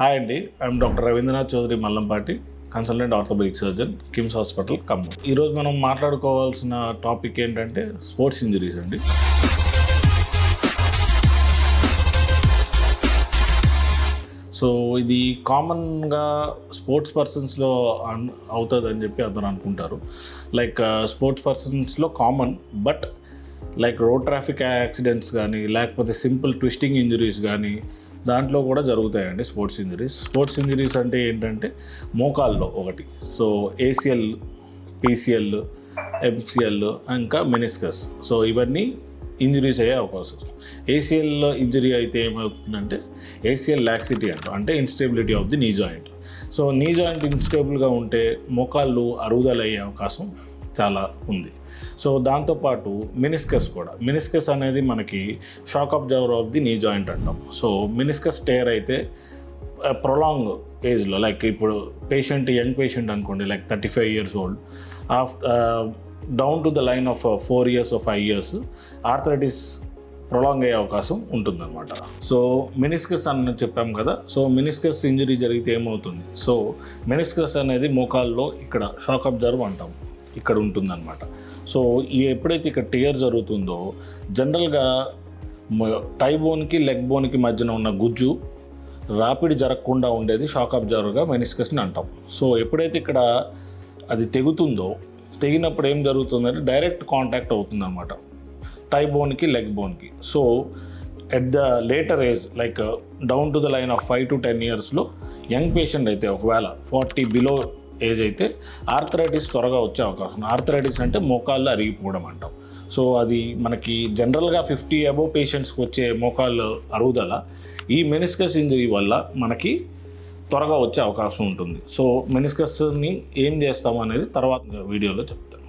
Hi అండి, I'm doctor Ravindranath Chowdary Mallampati, consultant orthopaedic surgeon, KIMS hospital Khammam. ఈరోజు మనం మాట్లాడుకోవాల్సిన టాపిక్ ఏంటంటే స్పోర్ట్స్ ఇంజరీస్ అండి. సో ఇది కామన్గా స్పోర్ట్స్ పర్సన్స్లో అవుతుందని చెప్పి అందరూ అనుకుంటారు. లైక్ స్పోర్ట్స్ పర్సన్స్లో common, but like road traffic accidents కానీ లేకపోతే సింపుల్ ట్విస్టింగ్ ఇంజరీస్ కానీ దాంట్లో కూడా జరుగుతాయండి స్పోర్ట్స్ ఇంజరీస్. స్పోర్ట్స్ ఇంజరీస్ అంటే ఏంటంటే మోకాల్లో ఒకటి, సో ఏసిఎల్, పీసీఎల్, ఎంసీఎల్, ఇంకా మెనిస్కస్. సో ఇవన్నీ ఇంజరీస్ అయ్యే అవకాశం. ఏసిఎల్ ఇంజరీ అయితే ఏమవుతుందంటే ఏసిఎల్ లాక్సిటీ అంటాం, అంటే instability of the knee joint. So knee joint ఇన్స్టేబుల్గా ఉంటే మోకాళ్ళు అరుగుదలయ్యే అవకాశం చాలా ఉంది. సో దాంతోపాటు మెనిస్కస్ కూడా, మెనిస్కస్ అనేది మనకి shock absorber of the knee joint అంటాం. సో మెనిస్కస్ టేర్ అయితే ప్రొలాంగ్ ఏజ్లో, లైక్ ఇప్పుడు యంగ్ పేషెంట్ అనుకోండి, like 35 years old, down to the line of 4 years or 5 years arthritis prolong అయ్యే అవకాశం ఉంటుందన్నమాట. సో మెనిస్కస్ అని చెప్పాం కదా, సో మెనిస్కస్ ఇంజరీ జరిగితే ఏమవుతుంది, సో మెనిస్కస్ అనేది మోకాల్లో ఇక్కడ షాక్ అబ్జర్వ్ అంటాం, ఇక్కడ ఉంటుందన్నమాట. సో ఎప్పుడైతే ఇక్కడ టియర్ జరుగుతుందో జనరల్గా థై బోన్కి లెగ్ బోన్కి మధ్యన ఉన్న గుజ్జు రాపిడి జరగకుండా ఉండేది షాక్ అబ్జర్వర్గా మెనిస్కస్ని అంటాం. సో ఎప్పుడైతే ఇక్కడ అది తెగుతుందో, తెగినప్పుడు ఏం జరుగుతుందంటే డైరెక్ట్ కాంటాక్ట్ అవుతుందన్నమాట థై బోన్కి లెగ్ బోన్కి. So at the later age, like down to the line of 5 to 10 yearsలో యంగ్ పేషెంట్ అయితే ఒకవేళ 40 బిలో ఏజ్ అయితే ఆర్థరైటిస్ త్వరగా వచ్చే అవకాశం. ఆర్థరైటిస్ అంటే మోకాళ్ళు అరిగిపోవడం అంటాం. సో అది మనకి జనరల్గా 50 above పేషెంట్స్కి వచ్చే మోకాళ్ళు అరుగుదల ఈ మెనిస్కస్ ఇంజరీ వల్ల మనకి త్వరగా వచ్చే అవకాశం ఉంటుంది. సో మెనిస్కస్ని ఏం చేస్తాం అనేది తర్వాత వీడియోలో చెప్తాను.